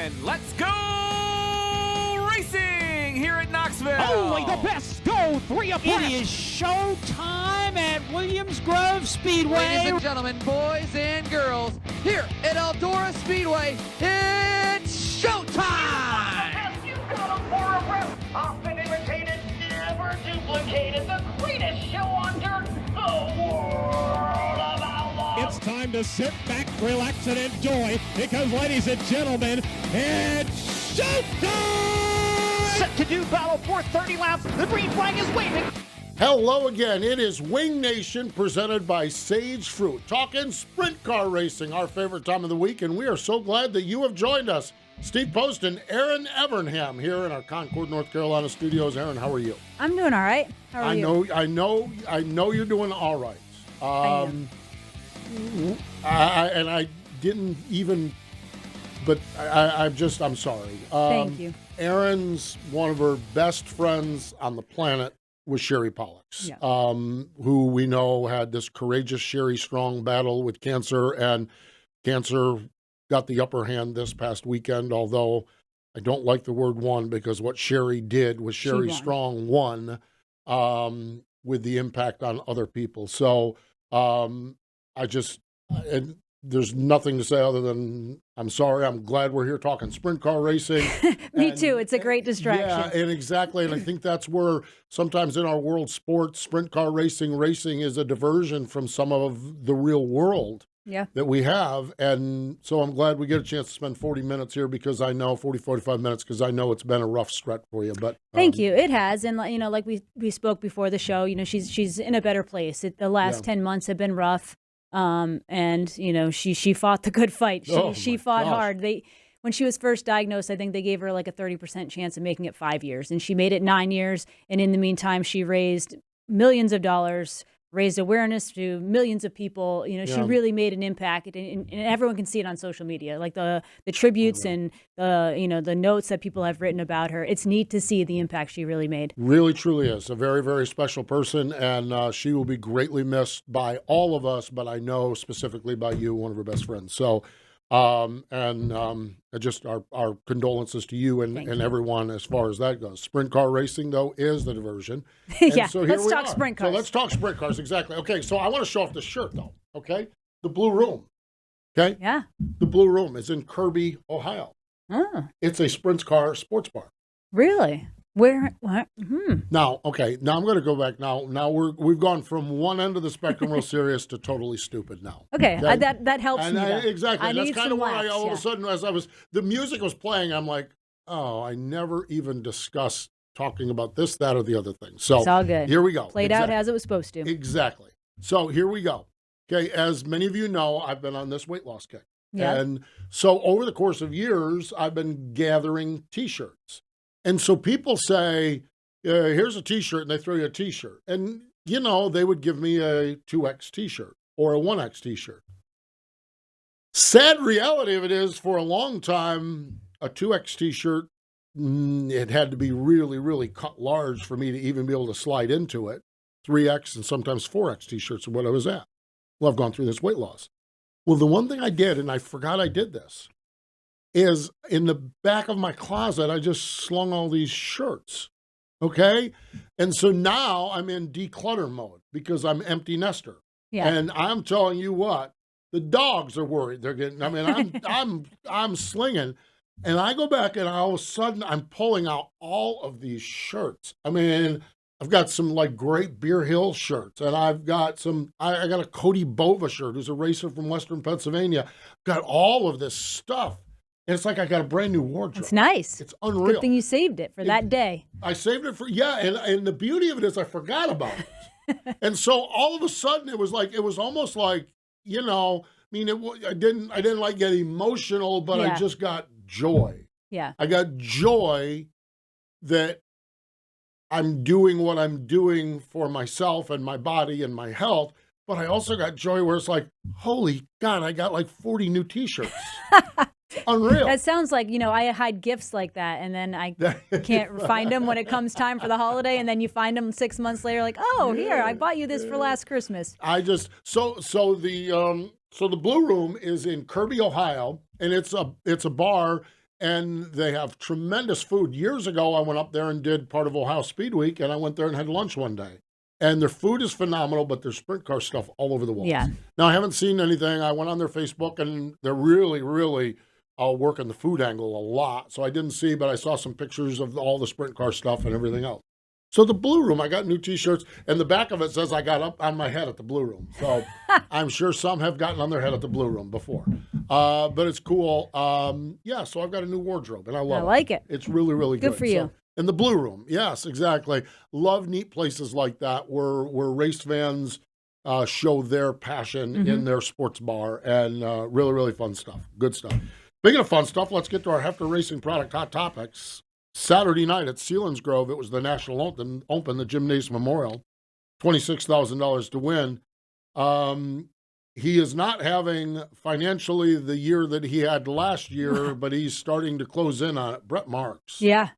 gentlemen, let's go racing here at Knoxville. Only the best go three abreast. It is show time at Williams Grove Speedway. Ladies and gentlemen, boys and girls, here at Eldora Speedway, it's showtime! You got a for a rep, often imitated, never duplicated, the greatest show on dirt, the world of outlaws. It's time to sit back, relax, and enjoy because, ladies and gentlemen, it's showtime! Set to do battle for 30 laps. The green flag is waving. Hello again. It is Wing Nation presented by Sage Fruit. Talking sprint car racing, our favorite time of the week, and we are so glad that you have joined us. Steve Post and Erin Evernham here in our Concord, North Carolina studios. Erin, how are you? I'm doing all right. How are you? I know you're doing all right. I am. I didn't even, but I'm sorry. Thank you. Erin's one of her best friends on the planet was Sherry Pollux, Yeah. who we know had this courageous Sherry Strong battle with cancer, and cancer got the upper hand this past weekend, although I don't like the word won because what Sherry did was Sherry won. Strong won with the impact on other people. So there's nothing to say other than I'm sorry. I'm glad we're here talking sprint car racing. Me too. It's a great distraction. Yeah, and exactly. And I think that's where sometimes in our world sports, sprint car racing is a diversion from some of the real world that we have. And so I'm glad we get a chance to spend 40 minutes here because I know 45 minutes because I know it's been a rough stretch for you. But Thank you. It has. And, like we spoke before the show, she's in a better place. The last 10 months have been rough. And she fought the good fight. She fought hard. When she was first diagnosed, I think they gave her like a 30% chance of making it 5 years, and she made it 9 years. And in the meantime, she raised millions of dollars, raised awareness to millions of people. She really made an impact, and everyone can see it on social media, like the tributes and the notes that people have written about her. It's neat to see the impact she really made. Really, truly is a very, very special person, and she will be greatly missed by all of us, but I know specifically by you, one of her best friends. So, just our condolences to you and everyone as far as that goes. Sprint car racing, though, is the diversion. Yeah, so here let's we talk are. sprint cars. So let's talk sprint cars, exactly. Okay, so I want to show off this shirt, though, okay? The Blue Room, okay? Yeah. The Blue Room is in Kirby, Ohio. Oh, It's a sprint car sports bar. really? Where? What? Now, okay, now I'm going to go back. Now we've gone from one end of the spectrum, real serious, to totally stupid now. Okay, that helps And me. though. exactly. I That's need kind some of why laughs, all of yeah. a sudden, as the music was playing, I'm like, oh, I never even discussed talking about this, that, or the other thing. So It's all good. Here we go. Played out as it was supposed to. Exactly. So here we go. Okay, as many of you know, I've been on this weight loss kick. Yeah. And so over the course of years, I've been gathering T-shirts. And so people say, here's a T-shirt, and they throw you a T-shirt. And, they would give me a 2X T-shirt or a 1X T-shirt. Sad reality of it is, for a long time, a 2X T-shirt, it had to be really, really cut large for me to even be able to slide into it. 3X and sometimes 4X T-shirts are what I was at. Well, I've gone through this weight loss. Well, the one thing I did, and I forgot I did this, is in the back of my closet, I just slung all these shirts. Okay? And so now I'm in declutter mode because I'm empty nester. Yeah. And I'm telling you what, the dogs are worried. They're getting, I'm slinging. And I go back and all of a sudden I'm pulling out all of these shirts. I've got some like great Beer Hill shirts, and I've got I got a Cody Bova shirt, who's a racer from Western Pennsylvania. Got all of this stuff. And it's like I got a brand new wardrobe. It's nice. It's unreal. Good thing you saved it for that day. I saved it and the beauty of it is I forgot about it. And so all of a sudden it was almost like, I didn't like get emotional, but I just got joy. Yeah. I got joy that I'm doing what I'm doing for myself and my body and my health, but I also got joy where it's like, holy God, I got like 40 new T-shirts. Unreal. That sounds like, I hide gifts like that, and then I can't find them when it comes time for the holiday, and then you find them 6 months later, like, oh, here, I bought you this for last Christmas. So the Blue Room is in Kirby, Ohio, and it's a bar, and they have tremendous food. Years ago, I went up there and did part of Ohio Speed Week, and I went there and had lunch one day. And their food is phenomenal, but there's sprint car stuff all over the walls. Yeah. Now, I haven't seen anything. I went on their Facebook, and they're really, really working the food angle a lot. So I didn't see, but I saw some pictures of all the sprint car stuff and everything else. So the Blue Room, I got new T-shirts, and the back of it says I got up on my head at the Blue Room. So I'm sure some have gotten on their head at the Blue Room before. But it's cool. Yeah, so I've got a new wardrobe, and I love it. I like it. It's really, really good. Good for you. And the Blue Room, yes, exactly. Love neat places like that where race fans show their passion in their sports bar, and really, really fun stuff. Good stuff. Speaking of fun stuff, let's get to our Hefner Racing product hot topics. Saturday night at Selinsgrove, it was the National Open, the Jim Nace Memorial, $26,000 to win. He is not having financially the year that he had last year, but he's starting to close in on it. Brett Marks. Yeah.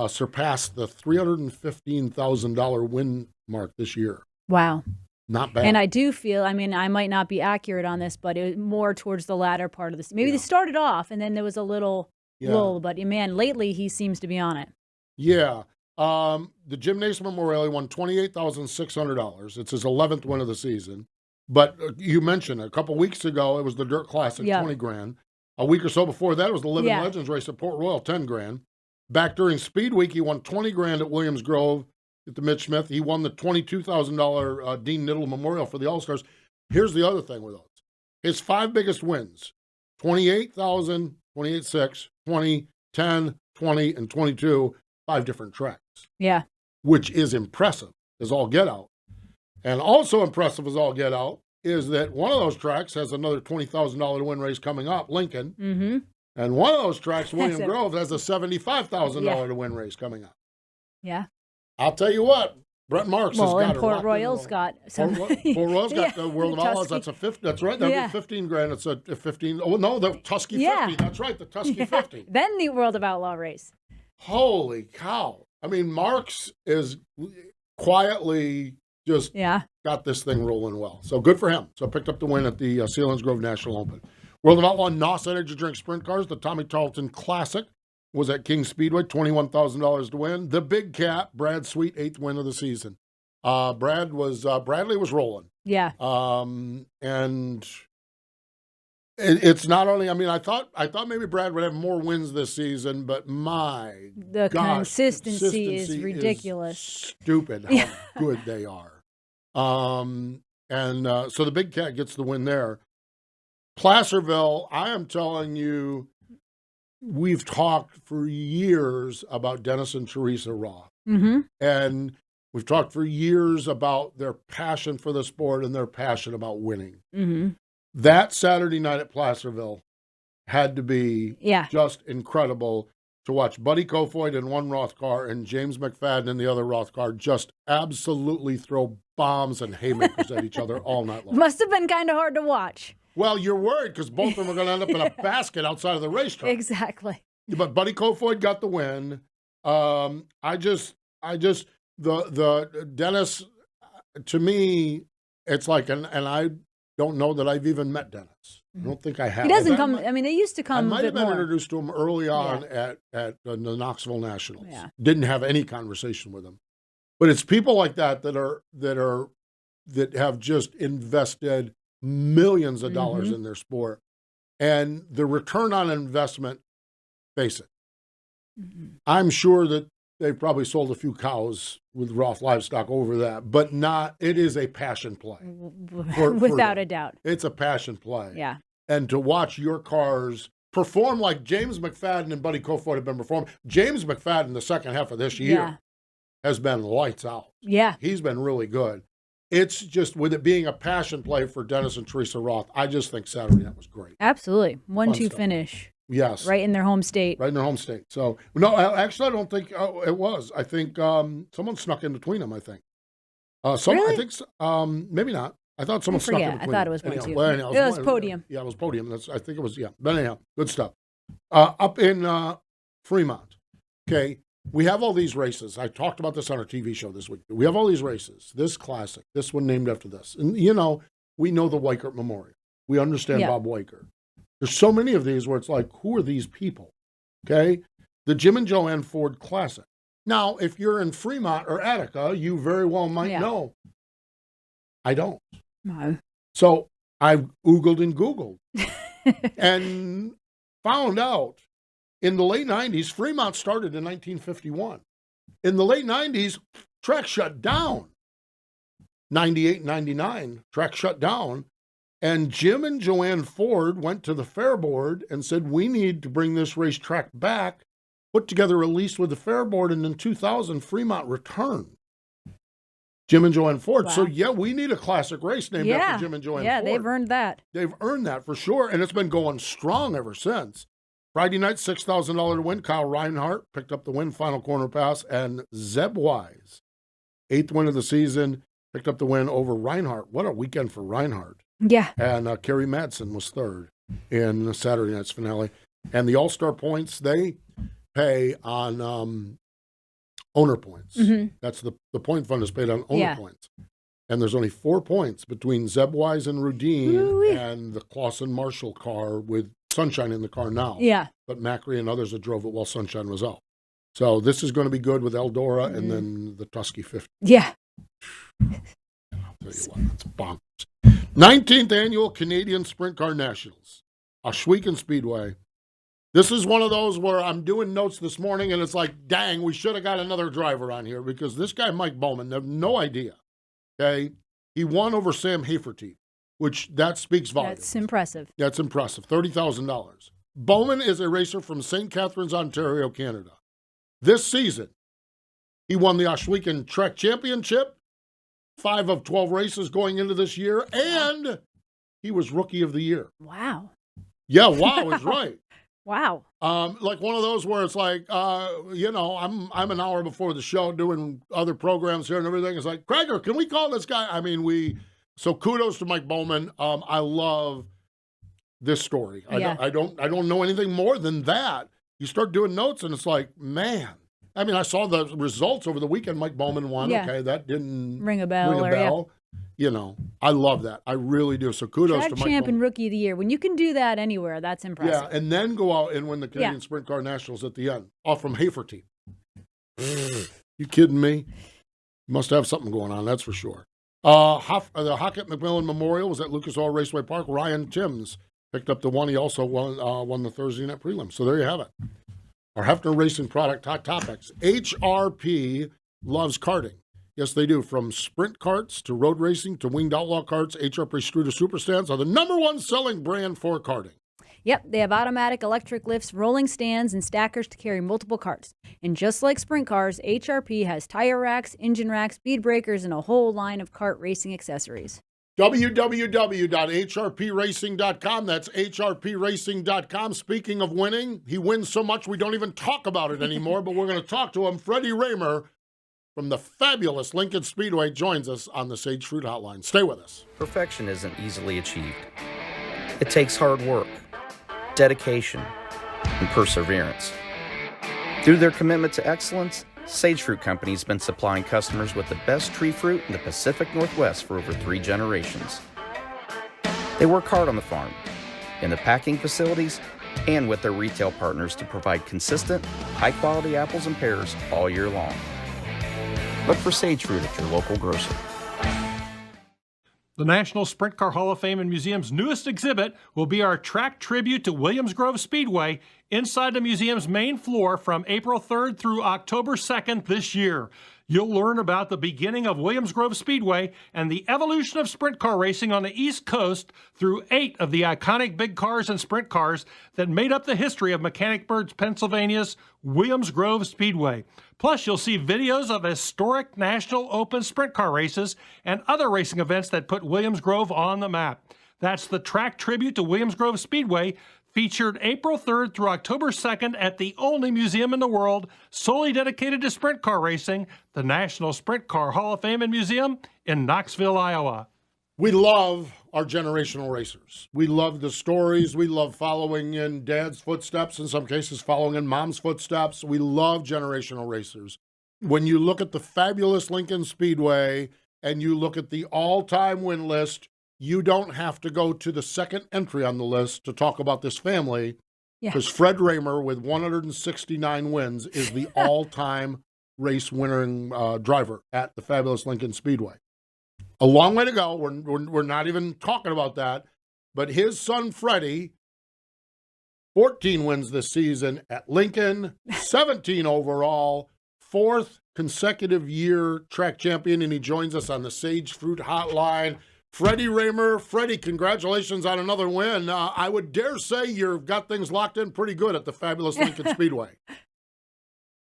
Surpassed the $315,000 win mark this year. Wow. Not bad. And I do feel, I mean, I might not be accurate on this, but it was more towards the latter part of this. Maybe they started off and then there was a little lull, but man, lately he seems to be on it. Yeah. The Jim Nace Memorial, he won $28,600. It's his 11th win of the season. But you mentioned a couple weeks ago, it was the Dirt Classic, 20 grand. A week or so before that, it was the Living Legends race at Port Royal, 10 grand. Back during Speed Week, he won 20 grand at Williams Grove at the Mitch Smith. He won the $22,000 Dean Niddle Memorial for the All-Stars. Here's the other thing with those. His 5 biggest wins, 28,000, 28.6, 20, 10, 20, and 22, 5 different tracks. Yeah. Which is impressive as all get out. And also impressive as all get out is that one of those tracks has another $20,000 win race coming up, Lincoln. Mm-hmm. And one of those tracks, William Grove, has a $75,000 to win race coming up. Yeah. I'll tell you what, Brett Marks has got Port Royal's got some. Port Royal's got the World of Outlaws. That's a 50. That's right. That'd be 15 grand. It's a 15. Oh no, the Tusky 50. That's right, the Tusky 50. Then the World of Outlaw race. Holy cow! I mean, Marks is quietly just got this thing rolling well. So good for him. So picked up the win at the Selinsgrove National Open. World of Outlaw NOS Energy Drink Sprint Cars, the Tommy Tarleton Classic, was at King Speedway, $21,000 to win. The Big Cat, Brad Sweet, 8th win of the season. Bradley was rolling. Yeah. And it's not only, I mean, I thought maybe Brad would have more wins this season, but the consistency is ridiculous. Stupid how good they are. So the Big Cat gets the win there. Placerville, I am telling you, we've talked for years about Dennis and Teresa Roth. Mm-hmm. And we've talked for years about their passion for the sport and their passion about winning. Mm-hmm. That Saturday night at Placerville had to be just incredible to watch Buddy Kofoid in one Roth car and James McFadden in the other Roth car just absolutely throw bombs and haymakers at each other all night long. Must have been kind of hard to watch. Well, you're worried because both of them are going to end up in a basket outside of the racetrack. Exactly. But Buddy Kofoid got the win. The Dennis, to me, it's like, and I don't know that I've even met Dennis. I don't think I have. He doesn't come. I mean, they used to come. I might have been more introduced to him early on at the Knoxville Nationals. Yeah. Didn't have any conversation with him. But it's people like that that have just invested millions of dollars in their sport, and the return on investment, face it, I'm sure that they probably sold a few cows with Roth Livestock over that, but it is a passion play. Without a doubt. It's a passion play. Yeah. And to watch your cars perform like James McFadden and Buddy Kofoid have been performing. James McFadden, the second half of this year, has been lights out. Yeah. He's been really good. It's just, with it being a passion play for Dennis and Teresa Roth, I just think Saturday night was great. Absolutely. 1-2 finish. Yes. Right in their home state. Right in their home state. So, no, actually, I don't think it was. I think someone snuck in between them, I think. Really? I think, maybe not. I thought someone snuck in between them. I thought it was 1-2. Anyhow, well, it was podium. Yeah, it was podium. I think it was, But anyhow, good stuff. Up in Fremont, okay, we have all these races. I talked about this on our TV show this week. We have all these races. This classic, this one named after this. And, we know the Weichert Memorial. We understand Bob Weichert. There's so many of these where it's like, who are these people? Okay? The Jim and Joanne Ford Classic. Now, if you're in Fremont or Attica, you very well might know. I don't. No. So I Googled and Googled and found out in the late 90s, Fremont started in 1951. In the late 90s, track shut down. 98, 99, track shut down. And Jim and Joanne Ford went to the Fair Board and said, we need to bring this racetrack back, put together a lease with the Fair Board, and in 2000, Fremont returned. Jim and Joanne Ford. Wow. So, yeah, we need a classic race named after Jim and Joanne Ford. Yeah, they've earned that. They've earned that for sure, and it's been going strong ever since. Friday night, $6,000 to win. Kyle Reinhardt picked up the win, final corner pass, and Zeb Wise, 8th win of the season, picked up the win over Reinhardt. What a weekend for Reinhardt. Yeah. And Kerry Madsen was 3rd in Saturday night's finale. And the All-Star points, they pay on owner points. Mm-hmm. That's the point fund is paid on owner points. And there's only 4 points between Zeb Wise and Rudine and the Clausen Marshall car with Sunshine in the car now. Yeah. But Macri and others that drove it while Sunshine was out. So this is going to be good with Eldora and then the Tusky 50. Yeah. I'll tell you what, that's bonkers. 19th Annual Canadian Sprint Car Nationals, Ohsweken Speedway. This is one of those where I'm doing notes this morning, and it's like, dang, we should have got another driver on here because this guy, Mike Bowman, I have no idea. Okay? He won over Sam Haferteeth, which that speaks volumes. That's impressive. That's impressive. $30,000. Bowman is a racer from St. Catharines, Ontario, Canada. This season, he won the Ohsweken Trek Championship, 5 of 12 races going into this year, and he was Rookie of the Year. Wow. Yeah, wow is right. Wow. Like one of those where it's like, I'm an hour before the show doing other programs here and everything. It's like, Craiger, can we call this guy? I mean, so kudos to Mike Bowman. I love this story. Yeah. I don't know anything more than that. You start doing notes and it's like, man. I mean, I saw the results over the weekend. Mike Bowman won. Yeah. Okay, that didn't ring a bell. Yeah. You know, I love that. I really do. So kudos to Mike Bowman. Champ and Rookie of the Year. When you can do that anywhere, that's impressive. Yeah, and then go out and win the Canadian Sprint Car Nationals at the end, off from Haferteeth. You kidding me? Must have something going on, that's for sure. The Hockett McMillin Memorial was at Lucas Oil Raceway Park. Ryan Timms picked up the one. He also won the Thursday night prelim. So there you have it. Our Hefner Racing Product Hot Topics. HRP loves karting. Yes, they do. From sprint karts to road racing to winged outlaw karts, HRP Struder Super Stands are the #1 selling brand for karting. Yep, they have automatic electric lifts, rolling stands, and stackers to carry multiple carts. And just like sprint cars, HRP has tire racks, engine racks, speed breakers, and a whole line of kart racing accessories. www.hrpracing.com. That's hrpracing.com. Speaking of winning, he wins so much we don't even talk about it anymore, but we're going to talk to him. Freddie Rahmer from the fabulous Lincoln Speedway joins us on the Sage Fruit Hotline. Stay with us. Perfection isn't easily achieved. It takes hard work, dedication, and perseverance. Through their commitment to excellence, Sage Fruit Company has been supplying customers with the best tree fruit in the Pacific Northwest for over 3 generations. They work hard on the farm, in the packing facilities, and with their retail partners to provide consistent, high-quality apples and pears all year long. Look for Sage Fruit at your local grocer. The National Sprint Car Hall of Fame and Museum's newest exhibit will be our track tribute to Williams Grove Speedway inside the museum's main floor from April 3rd through October 2nd this year. You'll learn about the beginning of Williams Grove Speedway and the evolution of sprint car racing on the East Coast through 8 of the iconic big cars and sprint cars that made up the history of Mechanicsburg, Pennsylvania's Williams Grove Speedway. Plus, you'll see videos of historic National Open sprint car races and other racing events that put Williams Grove on the map. That's the track tribute to Williams Grove Speedway, featured April 3rd through October 2nd at the only museum in the world solely dedicated to sprint car racing, the National Sprint Car Hall of Fame and Museum in Knoxville, Iowa. We love our generational racers. We love the stories. We love following in Dad's footsteps, in some cases following in Mom's footsteps. We love generational racers. When you look at the fabulous Lincoln Speedway and you look at the all-time win list, you don't have to go to the second entry on the list to talk about this family. Because Fred Rahmer, with 169 wins, is the all-time race winning driver at the Fabulous Lincoln Speedway. A long way to go. We're not even talking about that. But his son, Freddie, 14 wins this season at Lincoln, 17 overall, 4th consecutive year track champion, and he joins us on the Sage Fruit Hotline. Freddie Rahmer. Freddie, congratulations on another win. I would dare say you've got things locked in pretty good at the Fabulous Lincoln Speedway.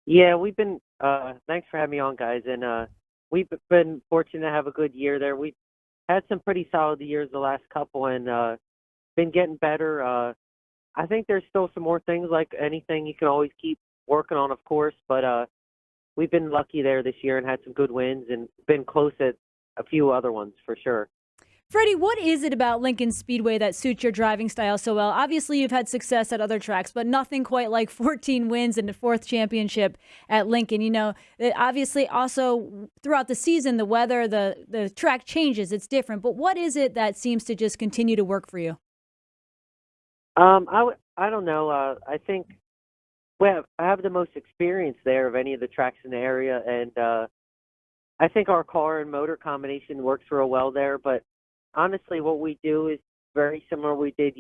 Yeah, we've been, thanks for having me on, guys, and we've been fortunate to have a good year there. We've had some pretty solid years the last couple and been getting better. I think there's still some more things, like anything you can always keep working on, of course, but we've been lucky there this year and had some good wins and been close at a few other ones for sure. Freddie, what is it about Lincoln Speedway that suits your driving style so well? Obviously, you've had success at other tracks, but nothing quite like 14 wins and the 4th championship at Lincoln. You know, obviously, also throughout the season, the weather, the track changes. It's different. But what is it that seems to just continue to work for you? I don't know. I think I have the most experience there of any of the tracks in the area, and I think our car and motor combination works real well there, but honestly, what we do is very similar to what we did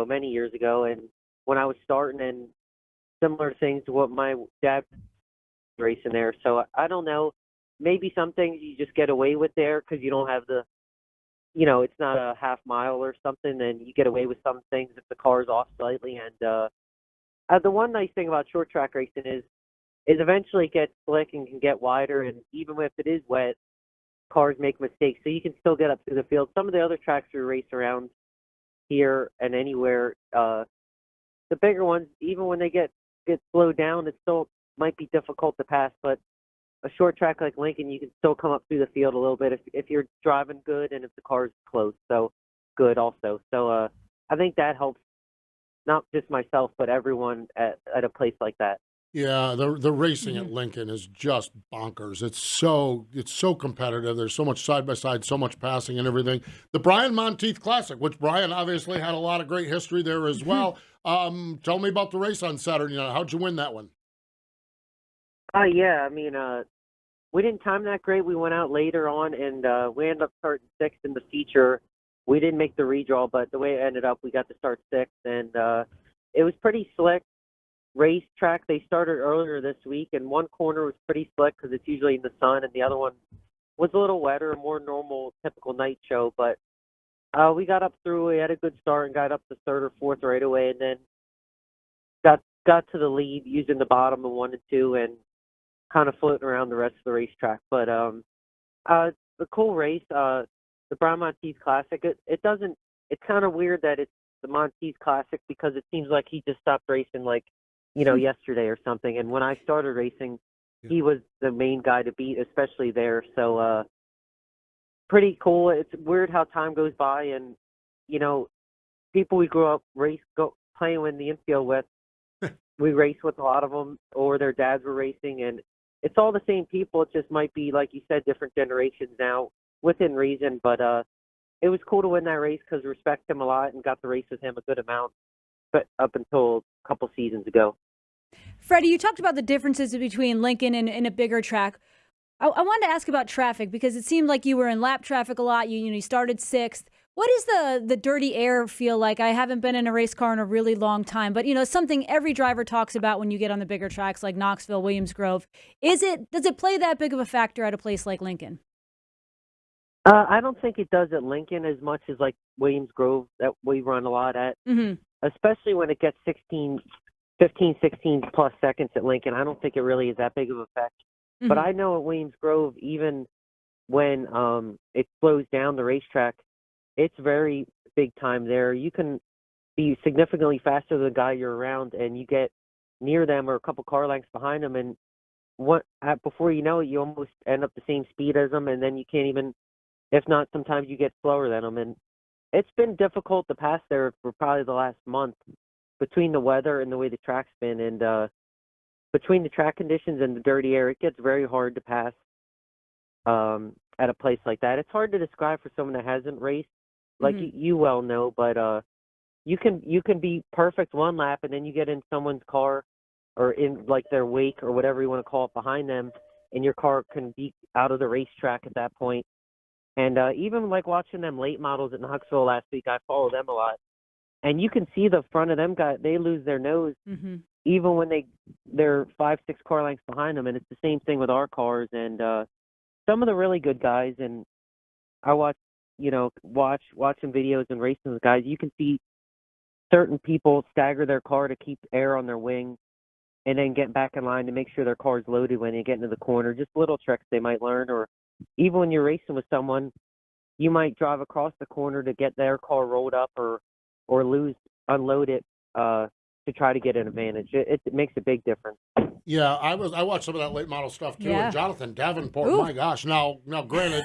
many years ago, and when I was starting, and similar things to what my dad was racing there. So I don't know. Maybe some things you just get away with there because you don't have it's not a half mile or something, and you get away with some things if the car's off slightly. And the one nice thing about short track racing is eventually it gets slick and can get wider, and even if it is wet, cars make mistakes, so you can still get up through the field. Some of the other tracks we race around here and anywhere, the bigger ones, even when they get slowed down, it still might be difficult to pass. But a short track like Lincoln, you can still come up through the field a little bit if you're driving good and if the car's close. So good also. So I think that helps not just myself but everyone at a place like that. Yeah, the racing at Lincoln is just bonkers. It's so competitive. There's so much side by side, so much passing and everything. The Brian Monteith Classic, which Brian obviously had a lot of great history there as well. Tell me about the race on Saturday night. How'd you win that one? Yeah, I mean, we didn't time that great. We went out later on, and we ended up starting 6th in the feature. We didn't make the redraw, but the way it ended up, we got to start 6th, and it was pretty slick. Racetrack. They started earlier this week, and one corner was pretty slick because it's usually in the sun, and the other one was a little wetter, a more normal, typical night show. But we got up through. We had a good start and got up to 3rd or 4th right away, and then got to the lead using the bottom of 1 and 2, and kind of floating around the rest of the racetrack. But the cool race, the Brian Monteith Classic. It doesn't. It's kind of weird that it's the Monteith Classic because it seems like he just stopped racing yesterday or something. And when I started racing, he was the main guy to beat, especially there. So pretty cool. It's weird how time goes by, and people we grew up playing in the infield with, we race with a lot of them, or their dads were racing, and it's all the same people. It just might be, like you said, different generations now, within reason. But it was cool to win that race because I respect him a lot and got to race with him a good amount, but up until a couple seasons ago. Freddie, you talked about the differences between Lincoln and a bigger track. I wanted to ask about traffic because it seemed like you were in lap traffic a lot. You started 6th. What does the dirty air feel like? I haven't been in a race car in a really long time, but something every driver talks about when you get on the bigger tracks like Knoxville, Williams Grove. Does it play that big of a factor at a place like Lincoln? I don't think it does at Lincoln as much as like Williams Grove that we run a lot at, especially when it gets 15, 16 plus seconds at Lincoln. I don't think it really is that big of an effect. But I know at Williams Grove, even when it slows down the racetrack, it's very big time there. You can be significantly faster than the guy you're around, and you get near them or a couple car lengths behind them, and before you know it, you almost end up the same speed as them, and then you can't even, if not, sometimes you get slower than them. And it's been difficult to pass there for probably the last month between the weather and the way the track's been, and between the track conditions and the dirty air, it gets very hard to pass at a place like that. It's hard to describe for someone that hasn't raced, like you well know, but you can be perfect one lap, and then you get in someone's car or in like their wake or whatever you want to call it behind them, and your car can be out of the racetrack at that point. And even like watching them late models at Knoxville last week, I follow them a lot, and you can see the front of them guys, they lose their nose even when they're 5-6 car lengths behind them, and it's the same thing with our cars. And some of the really good guys, and I watching videos and racing with guys, you can see certain people stagger their car to keep air on their wing and then get back in line to make sure their car's loaded when they get into the corner. Just little tricks they might learn. Or even when you're racing with someone, you might drive across the corner to get their car rolled up or unload it to try to get an advantage. It makes a big difference. Yeah, I watched some of that late model stuff too. Yeah. And Jonathan Davenport, my gosh. Now granted,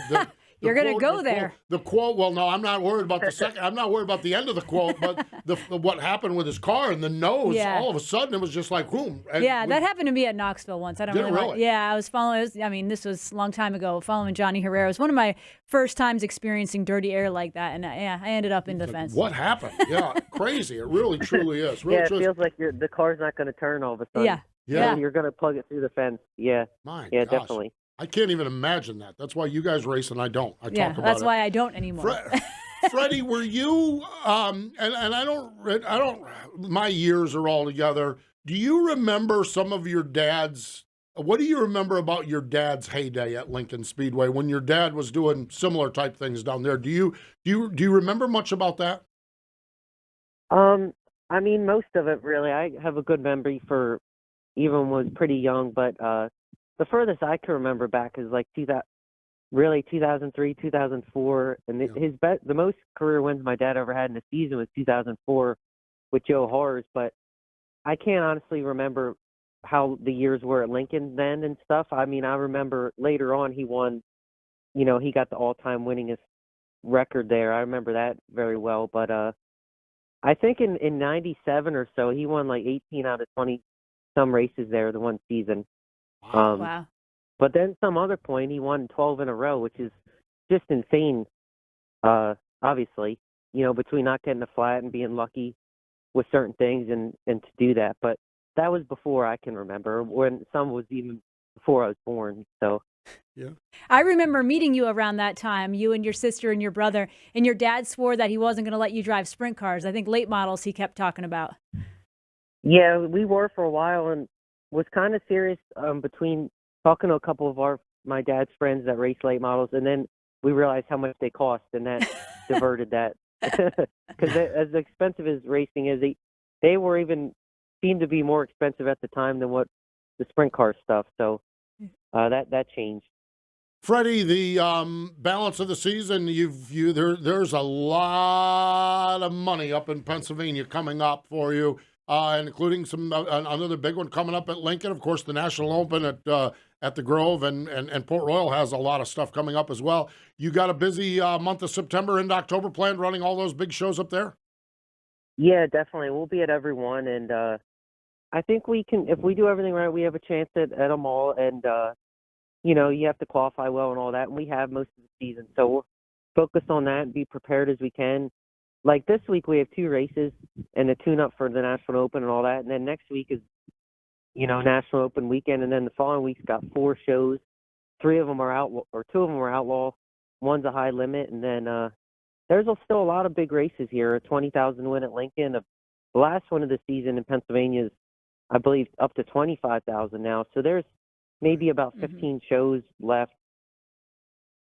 You're going to go there. The quote, well, no, I'm not worried about the second. I'm not worried about the end of the quote, but what happened with his car and the nose, all of a sudden it was just like, boom. Yeah, that happened to me at Knoxville once. I don't really. Yeah, I was following, this was a long time ago, following Johnny Herrera. It was one of my first times experiencing dirty air like that, and I ended up in the fence. What happened? Yeah, crazy. It really, truly is. Really, it feels like the car's not going to turn all of a sudden. Yeah. You're going to plug it through the fence. Yeah. My gosh. Definitely. I can't even imagine that. That's why you guys race and I don't. I talk about that's it. why I don't anymore. Freddie, were you? And I don't. My years are all together. Do you remember some of your dad's? What do you remember about your dad's heyday at Lincoln Speedway when your dad was doing similar type things down there? Do you remember much about that? I mean, most of it really. I have a good memory for even was pretty young, but the furthest I can remember back is like 2003, 2004, and the most career wins my dad ever had in a season was 2004 with Joe Hars. But I can't honestly remember how the years were at Lincoln then and stuff. I mean, I remember later on he won, he got the all-time winningest record there. I remember that very well. But I think in 97 or so, he won like 18 out of 20 some races there the one season. Wow. But then some other point, he won 12 in a row, which is just insane, obviously, between not getting a flat and being lucky with certain things and to do that. But that was before I can remember, when some was even before I was born. So, yeah. I remember meeting you around that time, you and your sister and your brother, and your dad swore that he wasn't going to let you drive sprint cars. I think late models he kept talking about. Yeah, we were for a while, and was kind of serious between talking to a couple of my dad's friends that race late models, and then we realized how much they cost, and that diverted that. Because as expensive as racing is, they were even seemed to be more expensive at the time than what the sprint car stuff. So that changed. Freddie, the balance of the season, there's a lot of money up in Pennsylvania coming up for you. Including another big one coming up at Lincoln. Of course, the National Open at the Grove, and Port Royal has a lot of stuff coming up as well. You got a busy month of September and October planned, running all those big shows up there? Yeah, definitely. We'll be at every one, and I think we can, if we do everything right, we have a chance at them all. And you have to qualify well and all that, and we have most of the season, so we'll focus on that and be prepared as we can. Like this week, we have 2 races and a tune-up for the National Open and all that. And then next week is, National Open weekend. And then the following week's got 4 shows. 3 of them are outlaw, or 2 of them are outlaw. One's a high limit. And then there's still a lot of big races here. A 20,000 win at Lincoln. The last one of the season in Pennsylvania is, I believe, up to 25,000 now. So there's maybe about 15 shows left.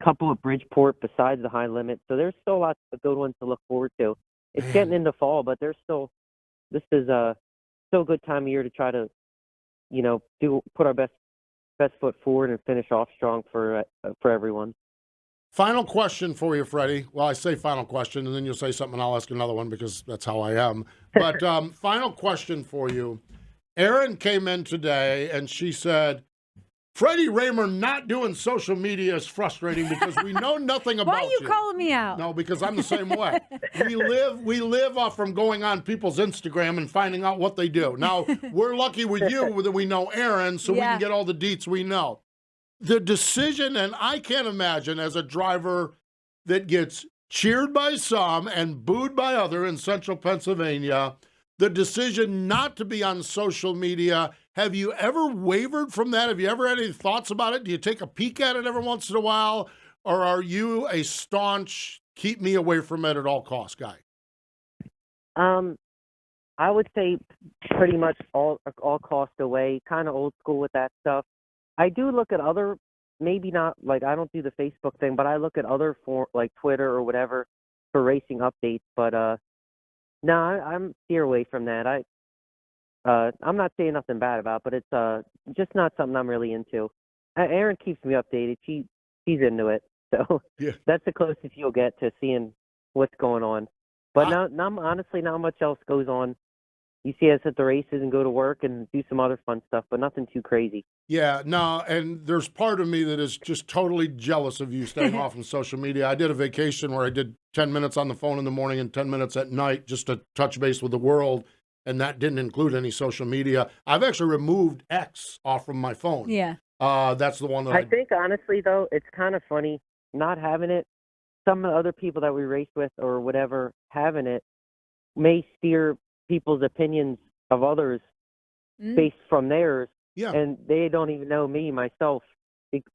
Couple of Bridgeport besides the high limit, so there's still lots of good ones to look forward to. It's getting into fall, but this is still a good time of year to try to put our best foot forward and finish off strong for everyone. Final question for you, Freddie. Well, I say final question, and then you'll say something and I'll ask another one because that's how I am. But final question for you. Erin came in today and she said, Freddie Rahmer not doing social media is frustrating because we know nothing about you. Why are you calling me out? No, because I'm the same way. We live off from going on people's Instagram and finding out what they do. Now, we're lucky with you that we know Erin, so we can get all the deets we know. The decision, and I can't imagine as a driver that gets cheered by some and booed by other in central Pennsylvania. The decision not to be on social media, have you ever wavered from that? Have you ever had any thoughts about it? Do you take a peek at it every once in a while? Or are you a staunch, keep me away from it at all costs guy? I would say pretty much all cost away, kind of old school with that stuff. I do look at other, maybe not, like I don't do the Facebook thing, but I look at other like Twitter or whatever for racing updates. But no, I'm steer away from that. I'm not saying nothing bad about it, but it's just not something I'm really into. Erin keeps me updated. She's into it, so yeah. That's the closest you'll get to seeing what's going on. But honestly, not much else goes on. You see us at the races and go to work and do some other fun stuff, but nothing too crazy. Yeah, no, and there's part of me that is just totally jealous of you staying off of social media. I did a vacation where I did 10 minutes on the phone in the morning and 10 minutes at night just to touch base with the world, and that didn't include any social media. I've actually removed X off from my phone. Yeah. That's the one that I think, honestly, though, it's kind of funny not having it. Some of the other people that we race with or whatever having it may steer people's opinions of others based from theirs, and they don't even know me, myself.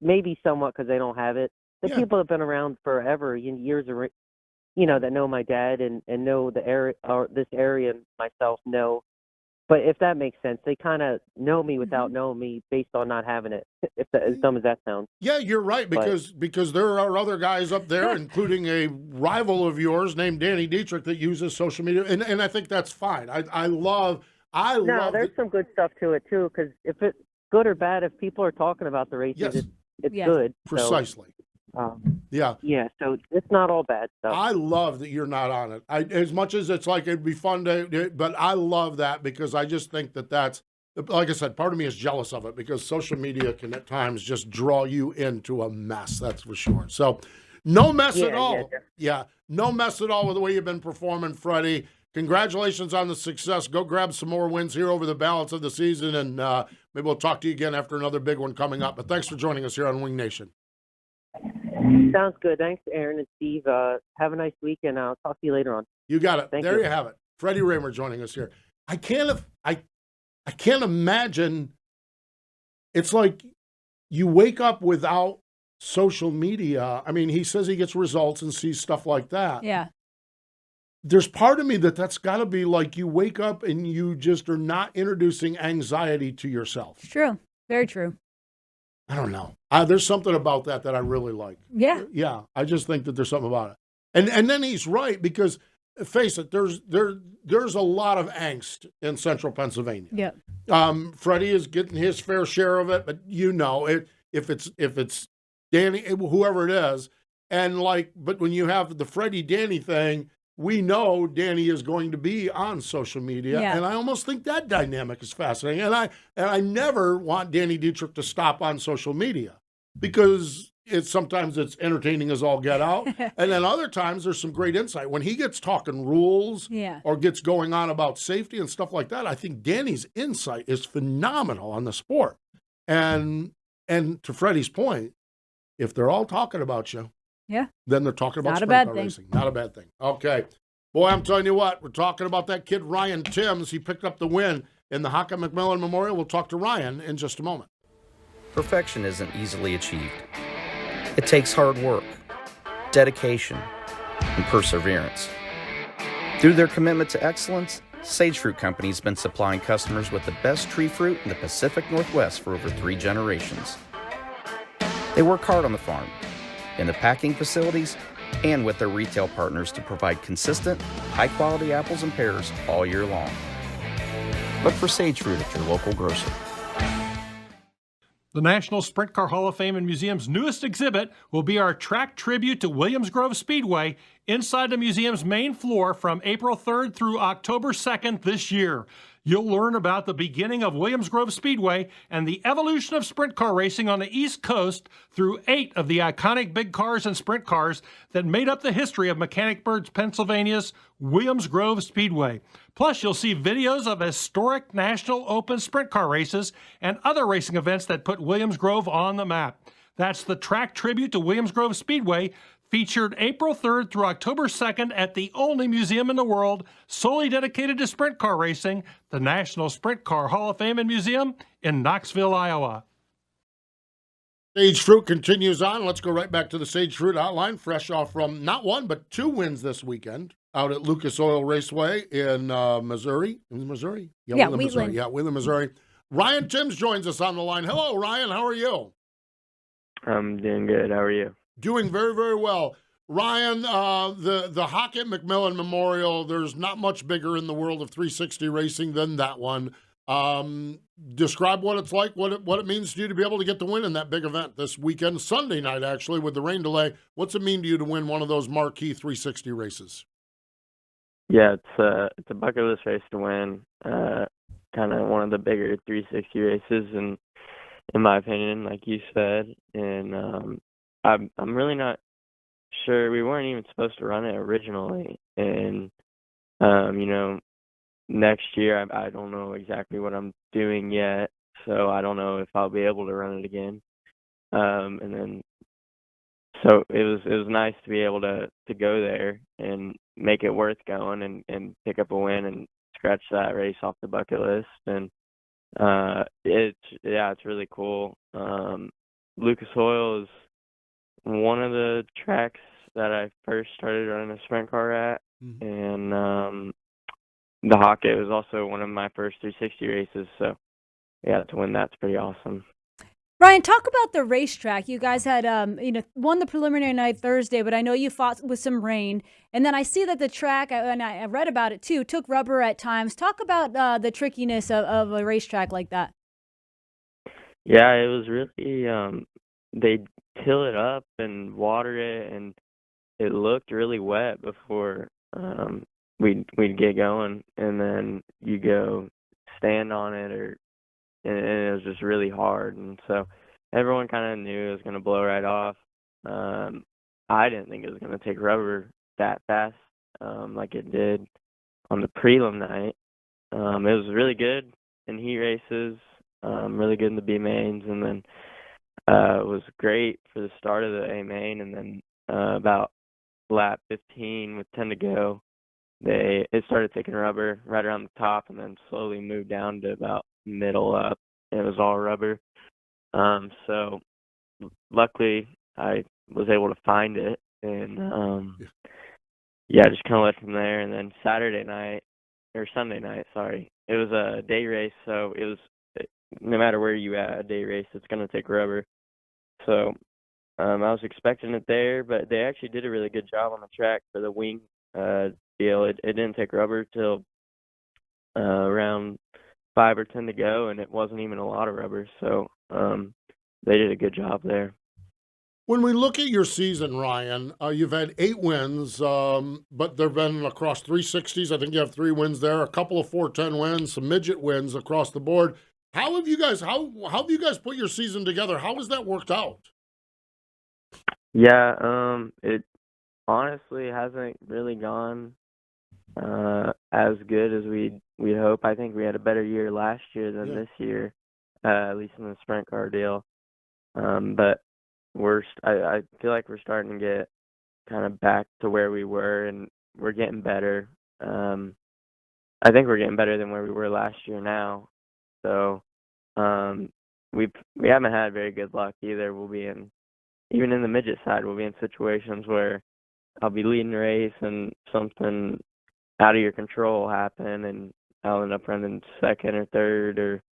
Maybe somewhat because they don't have it. The people that have been around forever, years, that know my dad and know the area, or this area, and myself know. But if that makes sense, they kind of know me without knowing me based on not having it, as dumb as that sounds. Yeah, you're right, because there are other guys up there, including a rival of yours named Danny Dietrich, that uses social media, and I think that's fine. I love there's some good stuff to it, too, because if it's good or bad, if people are talking about the races, it's good. Precisely. Yeah, so it's not all bad stuff. I love that you're not on it. As much as it's like it'd be fun to, but I love that because I just think that's, like I said, part of me is jealous of it because social media can at times just draw you into a mess. That's for sure. So, no mess at all. No mess at all with the way you've been performing, Freddie. Congratulations on the success. Go grab some more wins here over the balance of the season, and maybe we'll talk to you again after another big one coming up. But thanks for joining us here on Wing Nation. Sounds good. Thanks, Erin and Steve. Have a nice week, and I'll talk to you later on. You got it. There you have it. Freddie Rahmer joining us here. I can't imagine. It's like you wake up without social media. I mean, he says he gets results and sees stuff like that. Yeah. There's part of me that's got to be like you wake up and you just are not introducing anxiety to yourself. It's true. Very true. I don't know. There's something about that I really like. Yeah. Yeah. I just think that there's something about it. And then he's right because, face it, there's a lot of angst in central Pennsylvania. Yeah. Freddie is getting his fair share of it, but if it's Danny, whoever it is, but when you have the Freddie Danny thing, we know Danny is going to be on social media, and I almost think that dynamic is fascinating. And I never want Danny Dietrich to stop on social media because sometimes it's entertaining as all get out, and then other times there's some great insight when he gets talking rules or gets going on about safety and stuff like that. I think Danny's insight is phenomenal on the sport, and to Freddie's point, if they're all talking about you. Yeah. Then they're talking about sprint car racing. Not a bad thing. Okay. Boy, I'm telling you what, we're talking about that kid Ryan Timms. He picked up the win in the Hockett McMillin Memorial. We'll talk to Ryan in just a moment. Perfection isn't easily achieved. It takes hard work, dedication, and perseverance. Through their commitment to excellence, Sage Fruit Company has been supplying customers with the best tree fruit in the Pacific Northwest for over 3 generations. They work hard on the farm, in the packing facilities, and with their retail partners to provide consistent, high-quality apples and pears all year long. Look for Sage Fruit at your local grocer. The National Sprint Car Hall of Fame and Museum's newest exhibit will be our track tribute to Williams Grove Speedway inside the museum's main floor from April 3rd through October 2nd this year. You'll learn about the beginning of Williams Grove Speedway and the evolution of sprint car racing on the East Coast through 8 of the iconic big cars and sprint cars that made up the history of Mechanicsburg, Pennsylvania's Williams Grove Speedway. Plus, you'll see videos of historic National Open sprint car races and other racing events that put Williams Grove on the map. That's the track tribute to Williams Grove Speedway, featured April 3rd through October 2nd at the only museum in the world solely dedicated to sprint car racing, the National Sprint Car Hall of Fame and Museum in Knoxville, Iowa. Sage Fruit continues on. Let's go right back to the Sage Fruit Hotline, fresh off from not one, but 2 wins this weekend out at Lucas Oil Raceway in Missouri. In Missouri? Wheatland. Missouri. Yeah, Wheatland, Missouri. Ryan Timms joins us on the line. Hello, Ryan. How are you? I'm doing good. How are you? Doing very, very well. Ryan, the Hockett McMillin Memorial, there's not much bigger in the world of 360 racing than that one. Describe what it's like, what it means to you to be able to get the win in that big event this weekend, Sunday night actually, with the rain delay. What's it mean to you to win one of those marquee 360 races? Yeah, it's a bucket list race to win. Kind of one of the bigger 360 races, and in my opinion, like you said. And I'm really not sure. We weren't even supposed to run it originally, and next year I don't know exactly what I'm doing yet, so I don't know if I'll be able to run it again. And then so it was nice to be able to go there and make it worth going and pick up a win and scratch that race off the bucket list. And it's really cool. Lucas Oil is one of the tracks that I first started running a sprint car at, and the Hockett was also one of my first 360 races. So yeah, to win that's pretty awesome. Ryan, talk about the racetrack. You guys had, won the preliminary night Thursday, but I know you fought with some rain. And then I see that the track, and I read about it too, took rubber at times. Talk about the trickiness of a racetrack like that. Yeah, it was really, they till it up and water it, and it looked really wet before we'd get going. And then you go stand on it and it was just really hard, and so everyone kind of knew it was going to blow right off. I didn't think it was going to take rubber that fast, like it did on the prelim night. It was really good in heat races, really good in the B mains, and then it was great for the start of the A main, and then about lap 15 with 10 to go, it started taking rubber right around the top, and then slowly moved down to about middle up, and it was all rubber. So luckily I was able to find it, and just kind of led from there. And then Sunday night, it was a day race, so it was, no matter where you at, a day race, it's going to take rubber. So I was expecting it there, but they actually did a really good job on the track for the wing deal. It didn't take rubber till around 5 or 10 to go, and it wasn't even a lot of rubber, so they did a good job there. When we look at your season, Ryan, you've had 8 wins, but there have been across 360s. I think you have 3 wins there, a couple of 410 wins, some midget wins across the board. How have you guys put your season together? How has that worked out? Yeah, it honestly hasn't really gone as good as we hope. I think we had a better year last year than this year, at least in the sprint car deal. But I feel like we're starting to get kind of back to where we were, and we're getting better. I think we're getting better than where we were last year now. So we haven't had very good luck either. Even in the midget side, we'll be in situations where I'll be leading the race and something out of your control will happen, and I'll end up running second or third, or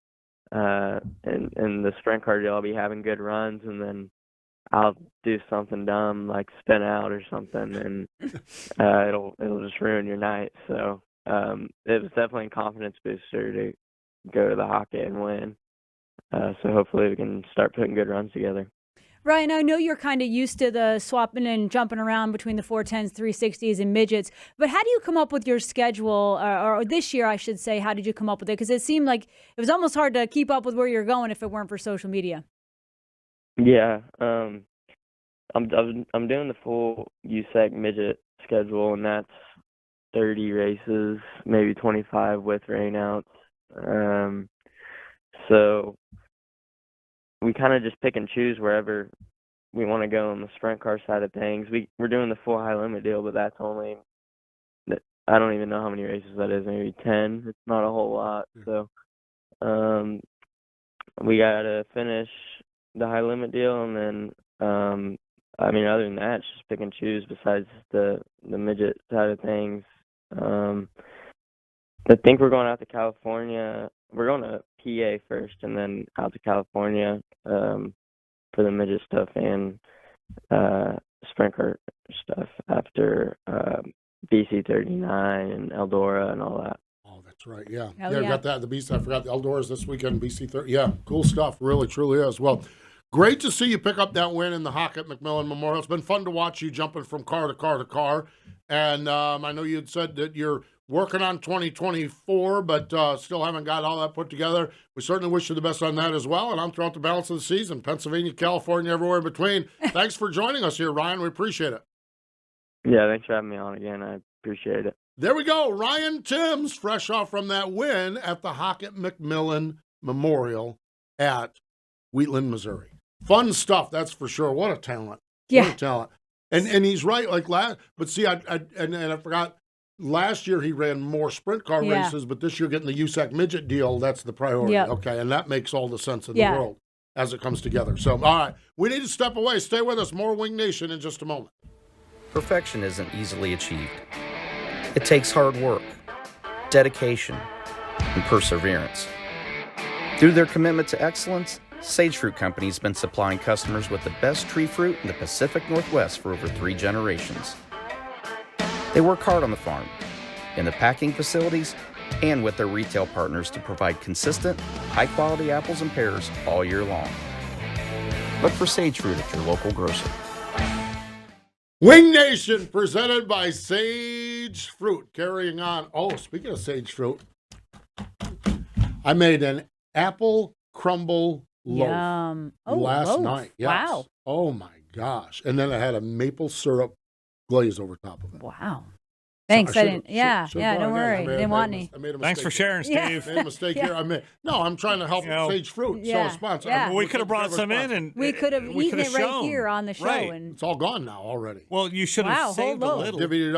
in the sprint car deal, I'll be having good runs, and then I'll do something dumb like spin out or something, and it'll just ruin your night. So it was definitely a confidence booster to go to the Hockett and win. So hopefully we can start putting good runs together. Ryan, I know you're kind of used to the swapping and jumping around between the 410s, 360s, and midgets, but how do you come up with your schedule, or this year, I should say, how did you come up with it? Because it seemed like it was almost hard to keep up with where you're going if it weren't for social media. Yeah, I'm doing the full USAC midget schedule, and that's 30 races, maybe 25 with rainouts. So we kind of just pick and choose wherever we want to go on the sprint car side of things. We're doing the full high limit deal, but that's only, I don't even know how many races that is, maybe 10. It's not a whole lot. So we got to finish the high limit deal, and then, I mean, other than that, it's just pick and choose besides the midget side of things. I think we're going out to California. We're going to PA first and then out to California for the midget stuff and sprint car stuff after BC 39 and Eldora and all that. Oh, that's right. Yeah. Oh, yeah, yeah. got that. The BC, I forgot the Eldora's this weekend, BC 30. Yeah, cool stuff. Really, truly is. Well, great to see you pick up that win in the Hockett McMillin Memorial. It's been fun to watch you jumping from car to car to car. And I know you had said that you're working on 2024, but still haven't got all that put together. We certainly wish you the best on that as well, and on throughout the balance of the season, Pennsylvania, California, everywhere in between. Thanks for joining us here, Ryan. We appreciate it. Yeah, thanks for having me on again. I appreciate it. There we go. Ryan Timms, fresh off from that win at the Hockett McMillin Memorial at Wheatland, Missouri. Fun stuff, that's for sure. What a talent. Yeah. What a talent. And he's right, like but see, I forgot, last year he ran more sprint car races, but this year getting the USAC midget deal, that's the priority. Yep. Okay, and that makes all the sense in the world as it comes together. So, all right, we need to step away. Stay with us. More Wing Nation in just a moment. Perfection isn't easily achieved. It takes hard work, dedication, and perseverance. Through their commitment to excellence, Sage Fruit Company has been supplying customers with the best tree fruit in the Pacific Northwest for over 3 generations. They work hard on the farm, in the packing facilities, and with their retail partners to provide consistent, high-quality apples and pears all year long. Look for Sage Fruit at your local grocer. Wing Nation presented by Sage Fruit. Carrying on. Oh, speaking of Sage Fruit, I made an apple crumble loaf last night. Yes. Wow. Oh my gosh. And then I had a maple syrup glaze over top of it. Wow. Thanks. I didn't. Should've Don't worry. Didn't want any. I made a mistake. Thanks for sharing, Steve. I made a mistake here. I'm trying to help Sage Fruit. Yeah. So a sponsor. Yeah. We could have brought some in, and We could have eaten it right here on the show. Right. And It's all gone now already. Well, you should have saved a hold on. little. Divvied it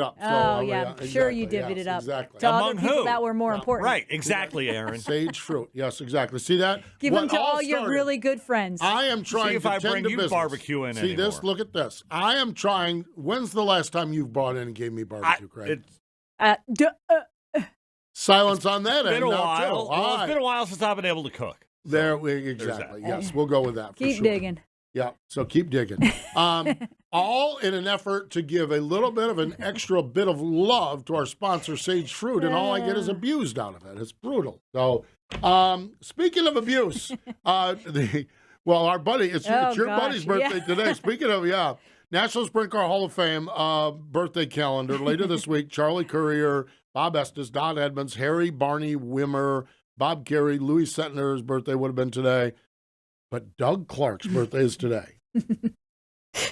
up. So, oh yeah, exactly. sure you divvied it up Exactly. to other Among people who? that were more important. Right, exactly, Aaron. Sage Fruit. Yes, exactly. See that? Give What them to all your started- really good friends. I am trying See if to I tend bring to you business. barbecue in See this? anymore. Look at this. I am trying. When's the last time you've brought in and gave me barbecue, Craig? Silence on that It's end been a now, while. too. Well, All it's right. been a while since I've been able to cook. There, There's exactly. that. Yes, we'll go with that. For Keep sure. digging. Yeah, so keep digging. All in an effort to give a little bit of an extra bit of love to our sponsor, Sage Fruit, and all I get is abused out of it. It's brutal. So, speaking of abuse, our buddy, it's your buddy's birthday today. Speaking of, National Sprint Car Hall of Fame birthday calendar later this week. Charlie Courier, Bob Estes, Don Edmonds, Harry Barney Wimmer, Bob Carey, Louis Sentner's birthday would have been today. But Doug Clark's birthday is today.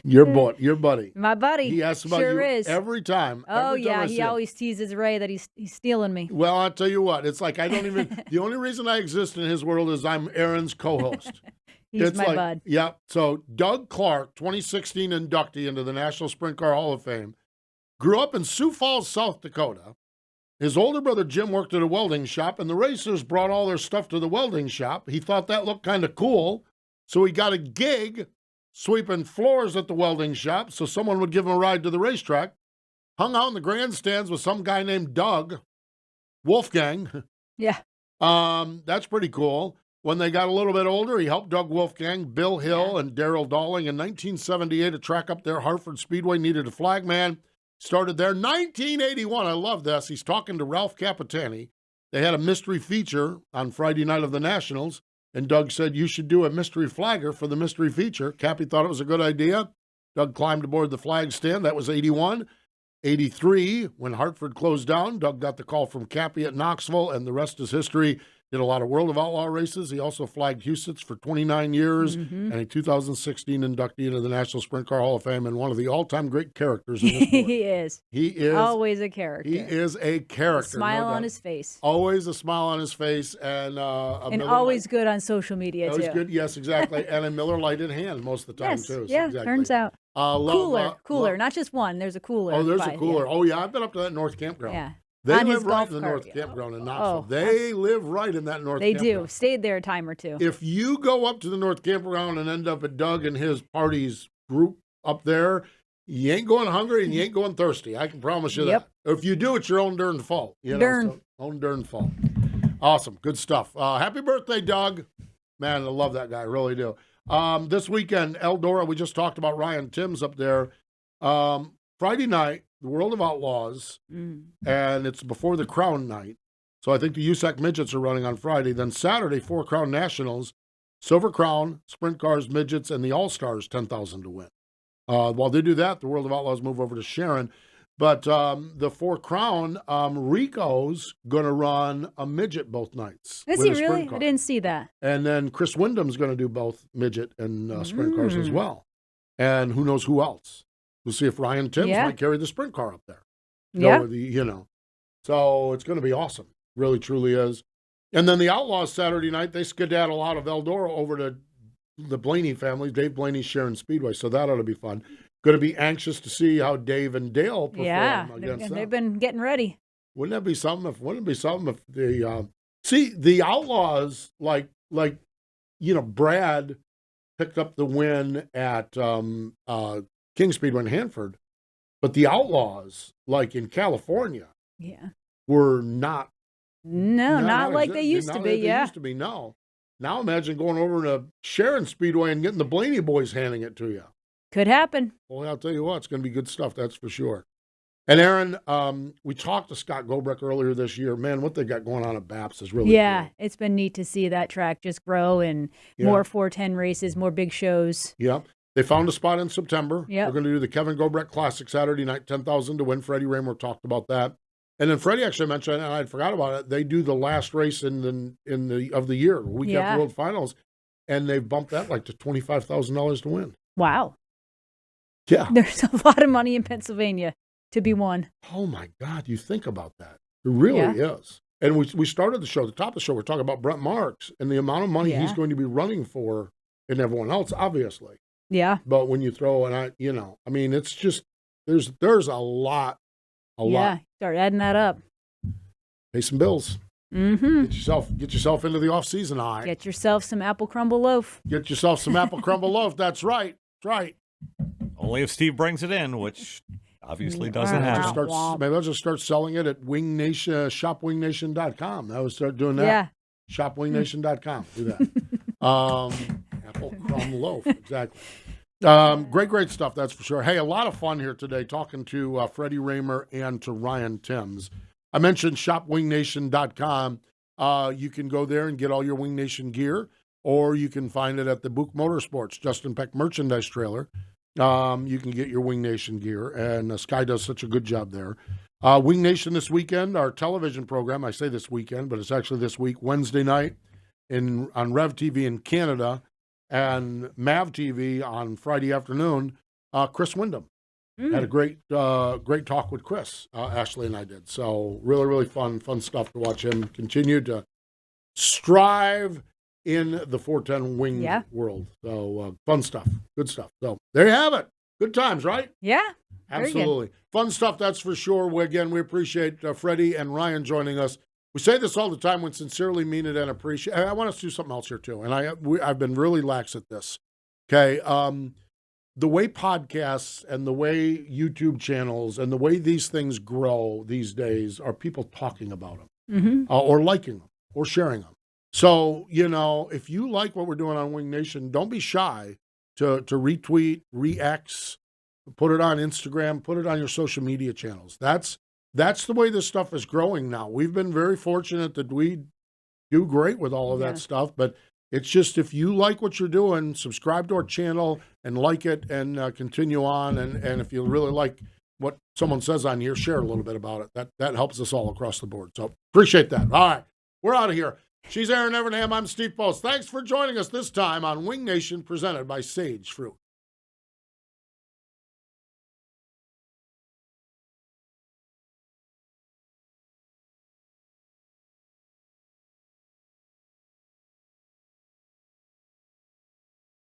Your buddy. My buddy. He asks about sure you is. every time. Oh every time I yeah, see he him. always teases Ray that he's stealing me. Well, I'll tell you what. It's like I don't even. The only reason I exist in his world is I'm Erin's co-host. He's my bud. Yeah. So Doug Clark, 2016 inductee into the National Sprint Car Hall of Fame, grew up in Sioux Falls, South Dakota. His older brother Jim worked at a welding shop, and the racers brought all their stuff to the welding shop. He thought that looked kind of cool, so he got a gig sweeping floors at the welding shop so someone would give him a ride to the racetrack. Hung out in the grandstands with some guy named Doug Wolfgang. Yeah. That's pretty cool. When they got a little bit older, he helped Doug Wolfgang, Bill Hill, and Darrell Dalling. In 1978, a track up there, Hartford Speedway, needed a flagman. Started there. 1981, I love this. He's talking to Ralph Capitani. They had a mystery feature on Friday night of the Nationals, and Doug said, you should do a mystery flagger for the mystery feature. Cappy thought it was a good idea. Doug climbed aboard the flag stand. That was 81. 83, when Hartford closed down, Doug got the call from Cappy at Knoxville, and the rest is history. Did a lot of World of Outlaw races. He also flagged Houston's for 29 years and a 2016 inductee into the National Sprint Car Hall of Fame and one of the all-time great characters in this sport. He is. He is. Always a character. He is a character. Smile on his face. Always a smile on his face. And always good on social media, always too. Good, yes, exactly. And a Miller Lite in hand most of the time, Yes, too. So yeah, exactly. turns out. Cooler, not just one. There's a cooler. Oh, there's a cooler. Yeah. Oh, yeah, I've been up to that North Campground. Yeah. They on live right in the cart. North Campground in Knoxville. Oh, they live right in that North Campground. They do. Stayed there a time or two. If you go up to the North Campground and end up at Doug and his party's group up there, you ain't going hungry and you ain't going thirsty. I can promise you that. If you do, it's your own darn fault. Own darn fault. Awesome. Good stuff. Happy birthday, Doug. Man, I love that guy. I really do. This weekend, Eldora, we just talked about Ryan Timms up there. Friday night, the World of Outlaws, and it's before the Crown night. So I think the USAC Midgets are running on Friday. Then Saturday, 4 Crown Nationals, Silver Crown, Sprint Cars, Midgets, and the All-Stars, $10,000 to win. While they do that, the World of Outlaws move over to Sharon. But the 4 Crown, Rico's going to run a midget both nights. Is he really? I didn't see that. And then Chris Wyndham's going to do both midget and sprint cars as well. And who knows who else. We'll see if Ryan Timms might carry the sprint car up there. Yeah. So it's going to be awesome. Really, truly is. And then the Outlaws Saturday night, they skedaddle out of Eldora over to the Blaney family, Dave Blaney's Sharon Speedway. So that ought to be fun. Going to be anxious to see how Dave and Dale perform against them. They've been getting ready. Wouldn't it be something if the the Outlaws like Brad picked up the win at King Speedway in Hanford, but the Outlaws, like in California, were not like they used to be. Used to be. No. Now imagine going over to Sharon Speedway and getting the Blaney boys handing it to you. Could happen. Well, I'll tell you what, it's going to be good stuff, that's for sure. And Erin, we talked to Scott Gobrecht earlier this year. Man, what they got going on at BAPS is really cool. It's been neat to see that track just grow and more 410 races, more big shows. Yeah. They found a spot in September. Yep. They're going to do the Kevin Gobrecht Classic Saturday night, $10,000 to win. Freddie Rahmer talked about that. And then Freddie actually mentioned, and I forgot about it, they do the last race of the year, week after World Finals, and they bumped that like to $25,000 to win. Wow. Yeah. There's a lot of money in Pennsylvania to be won. Oh, my God. You think about that. It really is. And we started the show, the top of the show, we're talking about Brent Marks and the amount of money he's going to be running for and everyone else, obviously. Yeah. But when you throw, it's just, there's a lot. Start adding that up. Pay some bills. Mm-hmm. Get yourself into the off season. Get yourself some apple crumble loaf. Get yourself some apple crumble loaf. That's right. That's right. Only if Steve brings it in, which obviously doesn't happen. Maybe I'll just start selling it at Wing Nation, shopwingnation.com. I would start doing that. Yeah. Shopwingnation.com. Do that. Apple crumble loaf. Exactly. Great stuff, that's for sure. Hey, a lot of fun here today talking to Freddie Rahmer and to Ryan Timms. I mentioned shopwingnation.com. You can go there and get all your Wing Nation gear, or you can find it at the Book Motorsports, Justin Peck merchandise trailer. You can get your Wing Nation gear, and Sky does such a good job there. Wing Nation this weekend, our television program, I say this weekend, but it's actually this week, Wednesday night on Rev TV in Canada, and Mav TV on Friday afternoon. Chris Wyndham had a great talk with Chris. Ashley and I did. So really fun stuff to watch him continue to strive in the 410 wing world. So fun stuff, good stuff. So there you have it. Good times, right? Yeah, absolutely. Fun stuff, that's for sure. We appreciate Freddie and Ryan joining us. We say this all the time, we sincerely mean it and appreciate. I want us to do something else here too, and I've been really lax at this. Okay, the way podcasts and the way YouTube channels and the way these things grow these days are people talking about them, or liking them, or sharing them. So if you like what we're doing on Wing Nation, don't be shy to retweet, re-X, put it on Instagram, put it on your social media channels. That's the way this stuff is growing now. We've been very fortunate that we do great with all of that stuff, but it's just if you like what you're doing, subscribe to our channel and like it and continue on. And if you really like what someone says on here, share a little bit about it. That helps us all across the board. So appreciate that. All right, we're out of here. She's Erin Evernham. I'm Steve Post. Thanks for joining us this time on Wing Nation, presented by Sage Fruit.